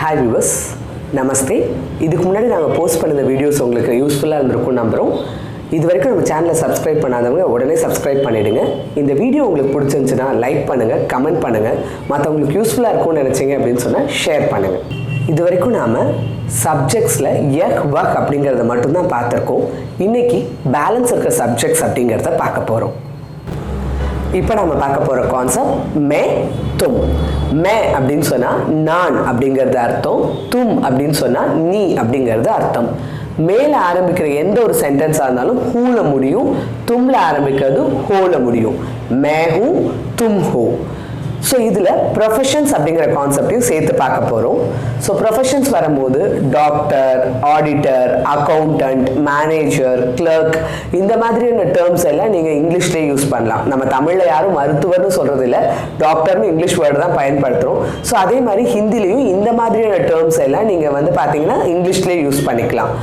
Hi viewers, Namaste. இதுக்கு முன்னாடி நாங்கள் போஸ்ட் பண்ண வீடியோஸ் உங்களுக்கு யூஸ்ஃபுல்லாக இருந்திருக்கும் நம்புகிறோம். இது வரைக்கும் நம்ம சேனலை சப்ஸ்கிரைப் பண்ணாதவங்க உடனே சப்ஸ்கிரைப் பண்ணிவிடுங்க. இந்த வீடியோ உங்களுக்கு பிடிச்சிருந்துச்சுன்னா லைக் பண்ணுங்கள், கமெண்ட் பண்ணுங்கள். மற்றவங்களுக்கு யூஸ்ஃபுல்லாக இருக்கும்னு நினச்சிங்க அப்படின்னு சொன்னால் ஷேர் பண்ணுங்கள். இது வரைக்கும் நாம் சப்ஜெக்ட்ஸில் யக் வக் அப்படிங்கிறத மட்டும்தான் பார்த்துருக்கோம். இன்றைக்கி பேலன்ஸ் இருக்க சப்ஜெக்ட்ஸ் அப்படிங்கிறத பார்க்க போகிறோம். இப்போ நம்ம பார்க்க போகிற கான்செப்ட் மே தும். மே அப்படின்னு சொன்னால் நான் அப்படிங்கிறது அர்த்தம், தும் அப்படின்னு சொன்னால் நீ அப்படிங்கிறது அர்த்தம். மேல ஆரம்பிக்கிற எந்த ஒரு சென்டென்ஸாக இருந்தாலும் ஹூல முடியும், தும்ல ஆரம்பிக்கிறது ஹோல முடியும். மே ஹூ தும் ஹோ. ஸோ இதில் ப்ரொஃபஷன்ஸ் அப்படிங்கிற கான்செப்டையும் சேர்த்து பார்க்க போகிறோம். ஸோ ப்ரொஃபஷன்ஸ் வரும்போது doctor, auditor, accountant, manager, clerk இந்த மாதிரியான டேர்ம்ஸ் எல்லாம் நீங்கள் இங்கிலீஷ்லேயே யூஸ் பண்ணலாம். நம்ம தமிழில் யாரும் மருத்துவர்னு சொல்கிறது இல்லை, டாக்டர்னு இங்கிலீஷ் வேர்டு தான் பயன்படுத்துகிறோம். ஸோ அதே மாதிரி ஹிந்திலையும் இந்த மாதிரியான டேர்ம்ஸ் எல்லாம் நீங்கள் பார்த்தீங்கன்னா இங்கிலீஷ்லேயே யூஸ் பண்ணிக்கலாம்.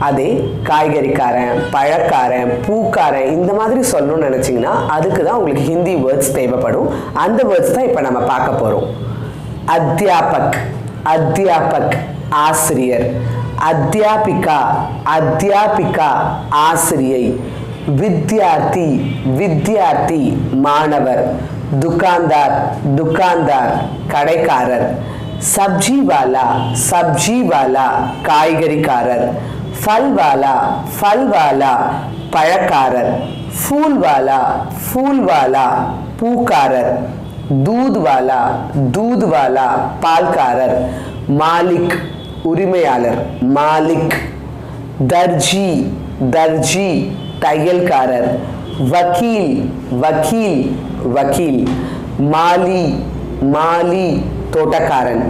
அதே காய்கறிக்காரன், பழக்காரன், பூக்காரன் இந்த மாதிரி சொல்லணும்னு நினச்சிங்கன்னா அதுக்கு தான் உங்களுக்கு ஹிந்தி வேர்ட்ஸ் தேவைப்படும். அந்த வேர்ட்ஸ் தான் இப்போ நம்ம பார்க்க போகிறோம். அத்தியாபக், அத்தியாபக் ஆசிரியர். அத்தியாபிகா, அத்தியாபிகா ஆசிரியை. வித்யார்த்தி, வித்யார்த்தி மாணவர். துகான்தார், துகான்தார் கடைக்காரர். சப்ஜி வாலா, சப்ஜி வாலா காய்கறிக்காரர். ஃபல்வாலா, ஃபல்வாலா பழக்காரர். ஃபூல்வாலா, ஃபூல்வாலா பூக்காரர். தூத்வாலா, தூத்வாலா பால்காரர். மாலிக் உரிமையாளர், மாலிக். தர்ஜி, தர்ஜி தையல்காரர். வக்கீல், வக்கீல் வக்கீல். மாலி, மாலி தோட்டக்காரன்.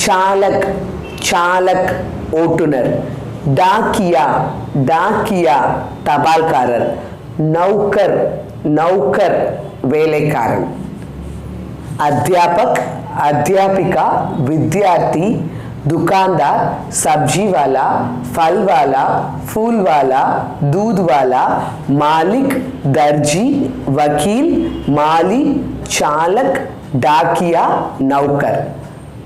சாலக், சாலக் ஓட்டுநர். டாக்கியா, டாக்கியா தபால்காரர். நௌக்கர், நௌக்கர் வேலைக்காரன். அத்தியாபக், அத்தியாபிகா, வித்யார்த்தி, दुकानदार, सब्जी वाला, फल वाला, फूल वाला, दूध वाला, मालिक, दर्जी, वकील, माली, चालक, डाकिया, नौकर.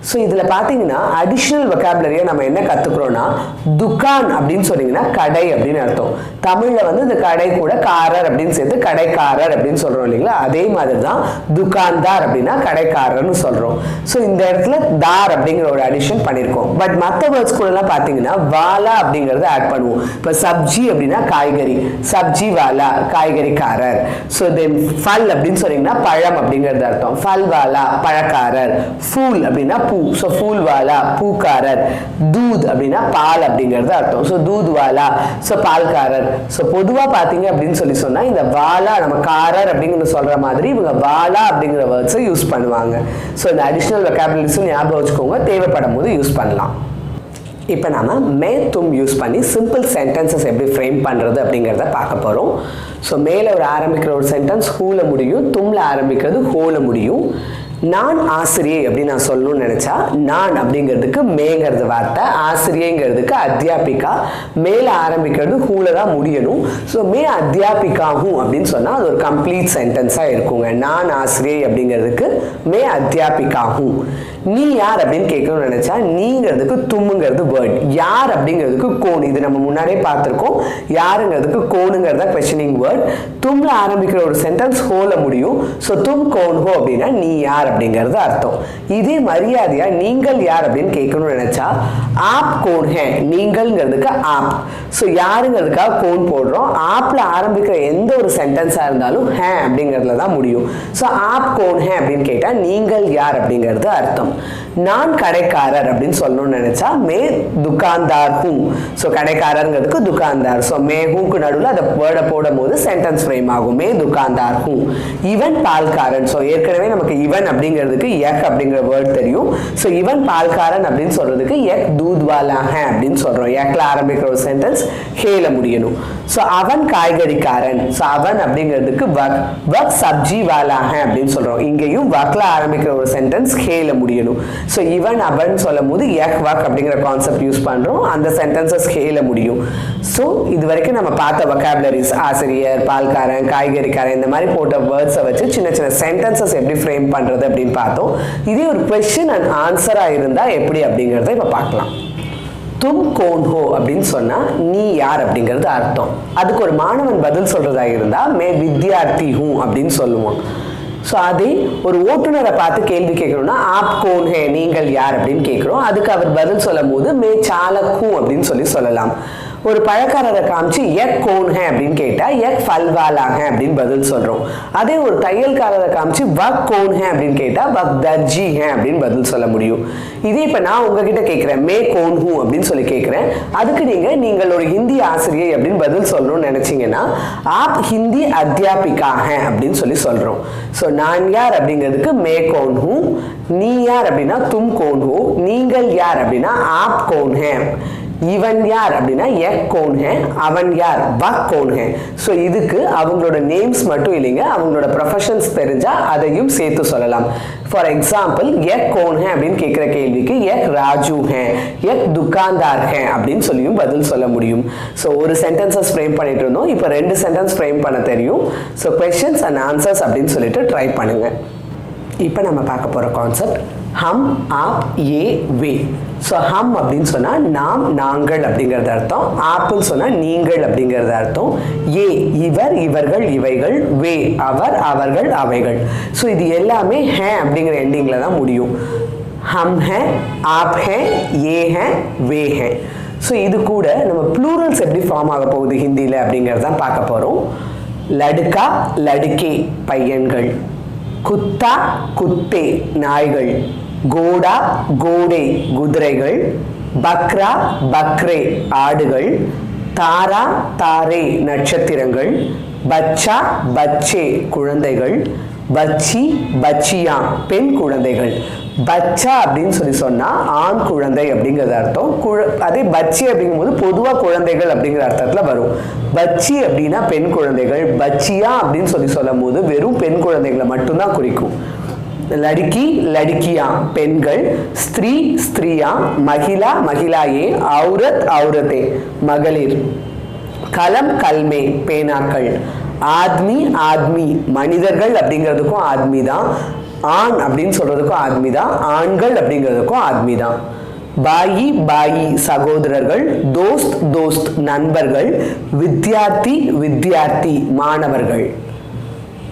ஸோ இதில் பார்த்தீங்கன்னா அடிஷ்னல் வொக்காபுலரியை நம்ம என்ன கற்றுக்குறோன்னா, துக்கான் அப்படின்னு சொன்னீங்கன்னா கடை அப்படின்னு அர்த்தம். தமிழில் இந்த கடை கூட காரர் அப்படின்னு சேர்த்து கடைக்காரர் அப்படின்னு சொல்கிறோம் இல்லைங்களா, அதே மாதிரி தான் துக்கான்தார் அப்படின்னா கடைக்காரர்னு சொல்கிறோம். ஸோ இந்த இடத்துல தார் அப்படிங்கிற ஒரு அடிஷன் பண்ணியிருக்கோம். பட் மற்ற வேர்ட்ஸ் கூடலாம் பார்த்தீங்கன்னா வாலா அப்படிங்கிறத ஆட் பண்ணுவோம். இப்போ சப்ஜி அப்படின்னா காய்கறி, சப்ஜி வாலா காய்கறிக்காரர். ஸோ தென் ஃபல் அப்படின்னு சொன்னீங்கன்னா பழம் அப்படிங்கிறது அர்த்தம், ஃபல் வாலா பழக்காரர். ஃபூல் அப்படின்னா பூ, ஸோ ஃபூல் வாலா பூக்காரர். தூத் அப்படின்னா பால் அப்படிங்கிறது அர்த்தம், ஸோ தூத் வாலா ஸோ பால்காரர். ஸோ பொதுவாக பார்த்தீங்க அப்படின்னு சொன்னால் இந்த வாலா நம்ம காரர் அப்படிங்கிற சொல்கிற மாதிரி இவங்க வாலா அப்படிங்கிற வேர்ட்ஸை யூஸ் பண்ணுவாங்க. ஸோ இந்த அடிஷ்னல் வெக்காபுலரிஸும் ஞாபகம் வச்சுக்கோங்க, தேவைப்படும் போது யூஸ் பண்ணலாம். இப்போ நம்ம மே தும் யூஸ் பண்ணி சிம்பிள் சென்டென்சஸ் எப்படி ஃப்ரேம் பண்ணுறது அப்படிங்கிறத பார்க்க போகிறோம். ஸோ மேலே ஒரு ஆரம்பிக்கிற ஒரு சென்டென்ஸ் ஹூல முடியும், தும்ல ஆரம்பிக்கிறது ஹோல முடியும். நான் ஆசிரியை அப்படின்னு நான் சொல்லணும்னு நினச்சா, நான் அப்படிங்கிறதுக்கு மேங்கிறது வார்த்தை, ஆசிரியங்கிறதுக்கு அத்தியாபிகா, மேலே ஆரம்பிக்கிறது ஹூல தான் முடியணும். ஸோ மே அத்தியாபிகாகும் அப்படின்னு சொன்னால் அது ஒரு கம்ப்ளீட் சென்டென்ஸாக இருக்குங்க. நான் ஆசிரியை அப்படிங்கிறதுக்கு மே அத்தியாபிகாகும். நீ யார் அப்படின்னு கேட்கணும்னு நினச்சா, நீங்கிறதுக்கு தும்முங்கிறது வேர்ட், யார் அப்படிங்கிறதுக்கு கோன். இது நம்ம முன்னாடியே பார்த்துருக்கோம். யாருங்கிறதுக்கு கோனுங்கிறத கொஸ்டினிங் வேர்ட். தும்ல ஆரம்பிக்கிற ஒரு சென்டென்ஸ் ஹோல முடியும். ஸோ தும் கோன் ஹோ அப்படின்னா நீ யார் அப்படிங்கிறது அர்த்தம். இதே மரியாதையா நீங்கள் யார் அப்படின்னு கேட்கணும்னு நினைச்சா, ஆப் கோன் ஹே, நீங்கள்ங்கிறதுக்கு ஆப். ஸோ யாருங்கிறதுக்காக கோன் போடுறோம். ஆப்ல ஆரம்பிக்கிற எந்த ஒரு சென்டென்ஸா இருந்தாலும் ஹே அப்படிங்கிறதுல தான் முடியும். ஸோ ஆப் கோன் ஹே அப்படின்னு கேட்டா நீங்கள் யார் அப்படிங்கிறது அர்த்தம். நான் கடைக்காரர் அப்படின்னு சொல்லணும்னு நினைச்சா மே துகான்தார் ஹூ. ஸோ கடைக்காரருங்கிறதுக்கு துகான்தார். ஸோ மே ஹூக்கு நடுவில் அதை வேர்டை போடும் போது சென்டென்ஸ் ஃப்ரேம் ஆகும், மே துகான்தார் ஹூ. இவன் பால்காரன். ஸோ ஏற்கனவே நமக்கு இவன் அப்படிங்கிறதுக்கு யக் அப்படிங்கிற வேர்ட் தெரியும். ஸோ இவன் பால்காரன் அப்படின்னு சொல்றதுக்கு யக் தூத்வாலா ஹே அப்படின்னு சொல்றோம். யக்ல ஆரம்பிக்கிற ஒரு சென்டென்ஸ் ஹேல முடியணும். ஸோ அவன் காய்கறிக்காரன். ஸோ அவன் அப்படிங்கிறதுக்கு வக், வக் சப்ஜி வாலா ஹே அப்படின்னு சொல்றோம். இங்கேயும் வக்ல ஆரம்பிக்கிற ஒரு சென்டென்ஸ் ஹேல முடியணும். ஸோ இவன் அவன் சொல்லும் போது யக் வக் அப்படிங்கிற கான்செப்ட் யூஸ் பண்றோம். அந்த சென்டென்சஸ் ஹேல முடியும். ஸோ இது வரைக்கும் நம்ம பார்த்த வொக்காபுலரிஸ் ஆசிரியர், பால்காரன், காய்கறிக்காரன் இந்த மாதிரி போட்ட வேர்ட்ஸை வச்சு சின்ன சின்ன சென்டென்சஸ் எப்படி ஃப்ரேம் பண்றது அப்படிங்கிறது அப்படின்னு பார்த்தோம். இதே ஒரு क्वेश्चन அண்ட் ஆன்சரா இருந்தா எப்படி அப்படிங்கறதை இப்ப பார்க்கலாம். तुम कौन हो அப்படின்னு சொன்னா நீ யார் அப்படிங்கிறது அர்த்தம். அதுக்கு ஒரு மாணவன் பதில் சொல்றதா இருந்தா मैं विद्यार्थी हूं அப்படின்னு சொல்லுவோம். ஸோ அதே ஒரு ஓட்டுநரை பார்த்து கேள்வி கேட்கணும்னா ஆப் கோன் ஹே நீங்கள் யார் அப்படின்னு கேட்குறோம். அதுக்கு அவர் பதில் சொல்லும் போது மே சாலக் ஹூ அப்படின்னு சொல்லலாம். ஒரு பழக்காரரை காமிச்சு எக் கோன் ஹே அப்படின்னு கேட்டா எக் ஃபல்வாலா ஹே அப்படின்னு பதில் சொல்றோம். அதே ஒரு தையல்காரரை காமிச்சு வக் கோன் ஹே அப்படின்னு கேட்டா வக் தர்ஜி ஹே அப்படின்னு பதில் சொல்ல முடியும். இதே இப்ப நான் உங்ககிட்ட கேட்கிறேன் மே கோன் ஹூ அப்படின்னு சொல்லி கேட்கிறேன். அதுக்கு நீங்கள் ஒரு ஹிந்தி ஆசிரியை அப்படின்னு பதில் சொல்லணும்னு நினைச்சீங்கன்னா ஆப் ஹிந்தி அத்தியாபிகா ஹே அப்படின்னு சொல்றோம். ஸோ நான் யார் அப்படிங்கிறதுக்கு மே கோன் ஹூ, நீ யார் அப்படின்னா தும் கோன் ஹூ, நீங்கள் யார் அப்படின்னா ஆப் கோன் ஹே, இவன் யார் அப்படின்னா எக் கோன் ஹே, அவன் யார் வக் கோன் ஹே. ஸோ இதுக்கு அவங்களோட நேம்ஸ் மட்டும் இல்லைங்க, அவங்களோட ப்ரொஃபஷன்ஸ் தெரிஞ்சா அதையும் சேர்த்து சொல்லலாம். ஃபார் எக்ஸாம்பிள் எக் கோன் ஹே அப்படின்னு கேட்குற கேள்விக்கு எக் ராஜு ஹே, எக் துக்கான்தார் ஹே அப்படின்னு சொல்லியும் பதில் சொல்ல முடியும். ஸோ ஒரு சென்டென்சஸ் ஃப்ரேம் பண்ணிட்டு இருந்தோம், இப்போ 2 சென்டென்ஸ் ஃப்ரேம் பண்ண தெரியும். ஸோ கொஸ்டின்ஸ் அண்ட் ஆன்சர்ஸ் அப்படின்னு சொல்லிட்டு ட்ரை பண்ணுங்க. இப்போ நம்ம பார்க்க போகிற கான்செப்ட் ஹம் ஆப் ஏ வே. ஸோ ஹம் அப்படின்னு சொன்னால் நாம் நாங்கள் அப்படிங்கிறது அர்த்தம், ஆப்னு சொன்னால் நீங்கள் அப்படிங்கிறது அர்த்தம், ஏ இவர் இவர்கள் இவைகள், வே அவர் அவர்கள் அவைகள். ஸோ இது எல்லாமே ஹே அப்படிங்கிற எண்டிங்கில் தான் முடியும். ஹம் ஹே, ஆப் ஹே, ஏ ஹே, வே ஹே. ஸோ இது கூட நம்ம ப்ளூரல்ஸ் எப்படி ஃபார்ம் ஆக போகுது ஹிந்தியில் அப்படிங்கிறது தான் பார்க்க போகிறோம். லடுக்கா லடுக்கே பையன்கள், குத்தா குத்தே நாய்கள், கோடா கோடே குதிரைகள், பக்ரா பக்ரே ஆடுகள், தாரா தாரே நட்சத்திரங்கள், பச்சா பச்சே குழந்தைகள், பச்சி பச்சியா பெண் குழந்தைகள். பச்சா அப்படின்னு சொன்னா ஆண் குழந்தை அப்படிங்கிறது அர்த்தம். அதே பச்சி அப்படிங்கும்போது பொதுவாக குழந்தைகள் அப்படிங்கிற அர்த்தத்துல வரும். பச்சி அப்படின்னா பெண் குழந்தைகள், பச்சியா அப்படின்னு சொல்லும் போது வெறும் பெண் குழந்தைகளை மட்டும்தான் குறிக்கும். லடுக்கி லடுக்கியா பெண்கள், ஸ்திரீ ஸ்திரீயா, மகிழா மகிழாயே, ஔரத் ஔரத்தே மகளிர், கலம் கல்மே பேனாக்கள், ஆத்மி ஆத்மி மனிதர்கள் அப்படிங்கிறதுக்கும் ஆத்மி தான், ஆண் அப்படின்னு சொல்றதுக்கும் ஆத்மி தான், ஆண்கள் அப்படிங்கிறதுக்கும் ஆத்மி தான். பாயி பாயி சகோதரர்கள், தோஸ்த் தோஸ்த் நண்பர்கள், வித்யார்த்தி வித்யார்த்தி மாணவர்கள்.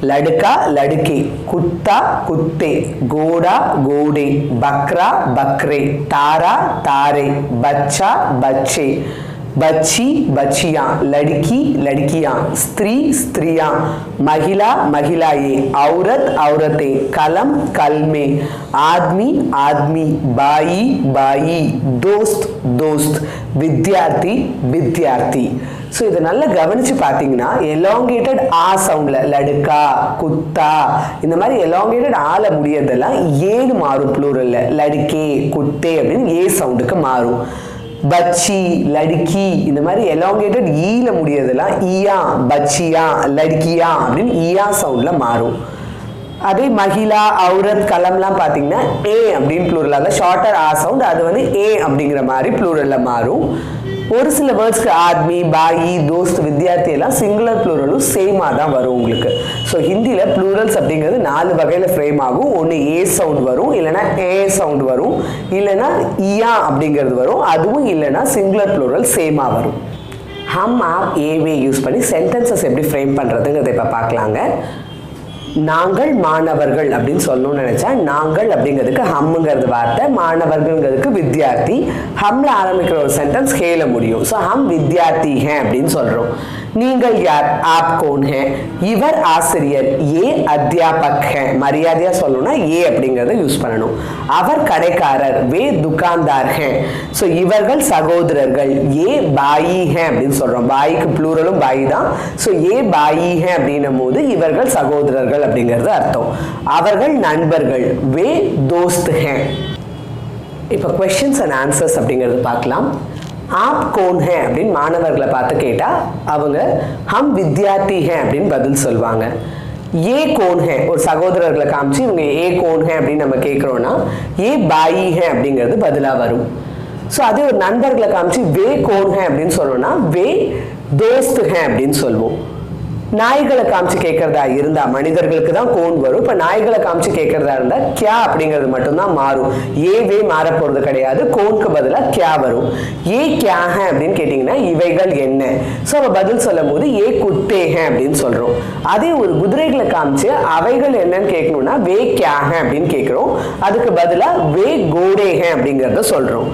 லடுக்கா லடுக்கே, குத்தா குத்தே, கோடா கோடே, பக்ரா பக்ரே, தாரா தாரே, பச்சா பச்சே, बच्ची बच्चियां, लड़की लड़कियां, स्त्री स्त्रियां, महिला महिलाएं, औरत औरतें, कलम कलमे, आदमी आदमी, बाई बाई, दोस्त दोस्त, विद्यार्थी विद्यार्थी. ஸோ இதை நல்லா கவனிச்சு பார்த்தீங்கன்னா எலாங்கேட்டட் ஆ சவுண்ட்ல லடுக்கா குத்தா இந்த மாதிரி எலாங்கேட்டட் ஆல முடியறதெல்லாம் ஏன்னு மாறும் ப்ளூரல்ல. லடுக்கே குத்தே அப்படின்னு ஏ சவுண்டுக்கு மாறும். பச்சி லடுக்கி இந்த மாதிரி எலாங்கேட்டட் ஈல முடியறதெல்லாம் ஈயா பச்சியா லடுக்கியா அப்படின்னு ஈயா சவுண்ட்ல மாறும். அதே மகிழா ஔரத் கலம்லாம் பார்த்தீங்கன்னா ஏ அப்படின்னு ப்ளூரல், அதாவது ஷார்ட்டர் ஆ சவுண்ட், அது வந்து ஏ அப்படிங்கிற மாதிரி ப்ளூரல்ல மாறும். ஒரு சில வேர்ட்ஸ்க்கு ஆத்மி பாயி தோஸ்த் வித்யார்த்தி எல்லாம் சிங்குலர் ப்ளூரலும் சேமாக தான் வரும் உங்களுக்கு. ஸோ ஹிந்தியில் ப்ளூரல்ஸ் அப்படிங்கிறது 4 வகையில் ஃப்ரேம் ஆகும். ஒன்று ஏ சவுண்ட் வரும், இல்லைனா ஏ சவுண்ட் வரும், இல்லைனா இயா அப்படிங்கிறது வரும், அதுவும் இல்லைனா சிங்குலர் ப்ளூரல் சேமாக வரும். ஹம் ஆப் ஏவே யூஸ் பண்ணி சென்டென்சஸ் எப்படி ஃப்ரேம் பண்ணுறதுங்கிறத இப்போ பார்க்கலாங்க. நாங்கள் மாணவர்கள் அப்படின்னு சொல்லணும்னு நினைச்சா நாங்கள் அப்படிங்கிறதுக்கு ஹம்ங்கிறது வார்த்தை, மாணவர்கள்ங்கிறதுக்கு வித்யார்த்தி. ஹம்ல ஆரம்பிக்கிற ஒரு சென்டென்ஸ் ஹேல முடியும். ஸோ ஹம் வித்யார்த்தி ஹே அப்படின்னு சொல்றோம். நீங்கள் யார், ஆப் கோன் ஹே, இவர் ஆசிரியர், ஏ அத்தியாபக் ஹே, மரியாதையா சொல்லணும்னா ஏ அப்படிங்கிறத யூஸ் பண்ணணும். அவர் கடைக்காரர், வே துக்கான்தார் ஹே. ஸோ இவர்கள் சகோதரர்கள், ஏ பாயி ஹே அப்படின்னு சொல்றோம். பாயிக்கு ப்ளூரலும் பாயி தான். ஸோ ஏ பாயி ஹே அப்படின்னும் போது இவர்கள் சகோதரர்கள் அப்படிங்கிறது அர்த்தம். அவர்கள் நண்பர்கள், வே தோஸ்த் ஹே. இப்போ கொஸ்டின்ஸ் அண்ட் ஆன்சர்ஸ் அப்படிங்கிறது பார்க்கலாம். आप कौन है அப்படின்னு மாணவர்களை பார்த்து கேட்டா அவங்க हम विद्यार्थी हैं அப்படின்னு பதில் சொல்வாங்க. ये कौन है ஒரு சகோதரர்களை காமிச்சு இவங்க ये कौन है அப்படின்னு நம்ம கேட்குறோம்னா ये बाई है அப்படிங்கிறது பதிலாக வரும். ஸோ அதே ஒரு நண்பர்களை காமிச்சு वे कौन है அப்படின்னு சொல்லணும்னா वे दोस्त हैं அப்படின்னு சொல்வோம். நாய்களை காமிச்சு கேட்கறதா இருந்தா மனிதர்களுக்கு தான் கோன் வரும். இப்ப நாய்களை காமிச்சு கேட்கறதா இருந்தா கியா அப்படிங்கிறது மட்டும்தான் மாறும். ஏவே மாற போறது கிடையாது. கோனுக்கு பதிலா கியா வரும். ஏ கியா ஹே அப்படின்னு கேட்டீங்கன்னா இவைகள் என்ன. சோ அவ பதில் சொல்லும் போது ஏ குத்தே ஹே அப்படின்னு சொல்றோம். அதே ஒரு குதிரைகளை காமிச்சு அவைகள் என்னன்னு கேட்கணும்னா வே கியா ஹே அப்படின்னு கேட்கிறோம். அதுக்கு பதிலா வே கோடே ஹே அப்படிங்கறத சொல்றோம்.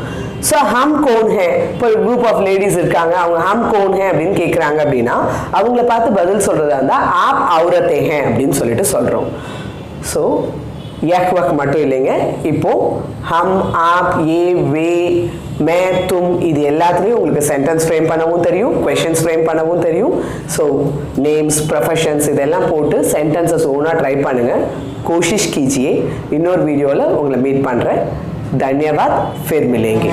So हम कौन है? இப்போ group of ladies இருக்காங்க, அவங்க हम कौन है அப்படின்னு கேக்குறாங்க அப்படின்னா அவங்கள பார்த்து பதில் சொல்றதா இருந்தா आप औरतें हैं அப்படின்னு சொல்லிட்டு சொல்றோம். So யக் வக் மட்டும் இல்லைங்க. இப்போ हम आप ये वे मैं तुम இது எல்லாத்துலயும் உங்களுக்கு சென்டென்ஸ் ஃப்ரேம் பண்ணவும் தெரியும், क्वेश्चंस ஃப்ரேம் பண்ணவும் தெரியும். ஸோ நேம்ஸ், ப்ரொஃபஷன்ஸ் இதெல்லாம் போட்டு சென்டென்சஸ் ஓனா ட்ரை பண்ணுங்க. कोशिश कीजिए. இன்னொரு வீடியோல உங்களை மீட் பண்றேன். धन्यवाद. फिर मिलेंगे.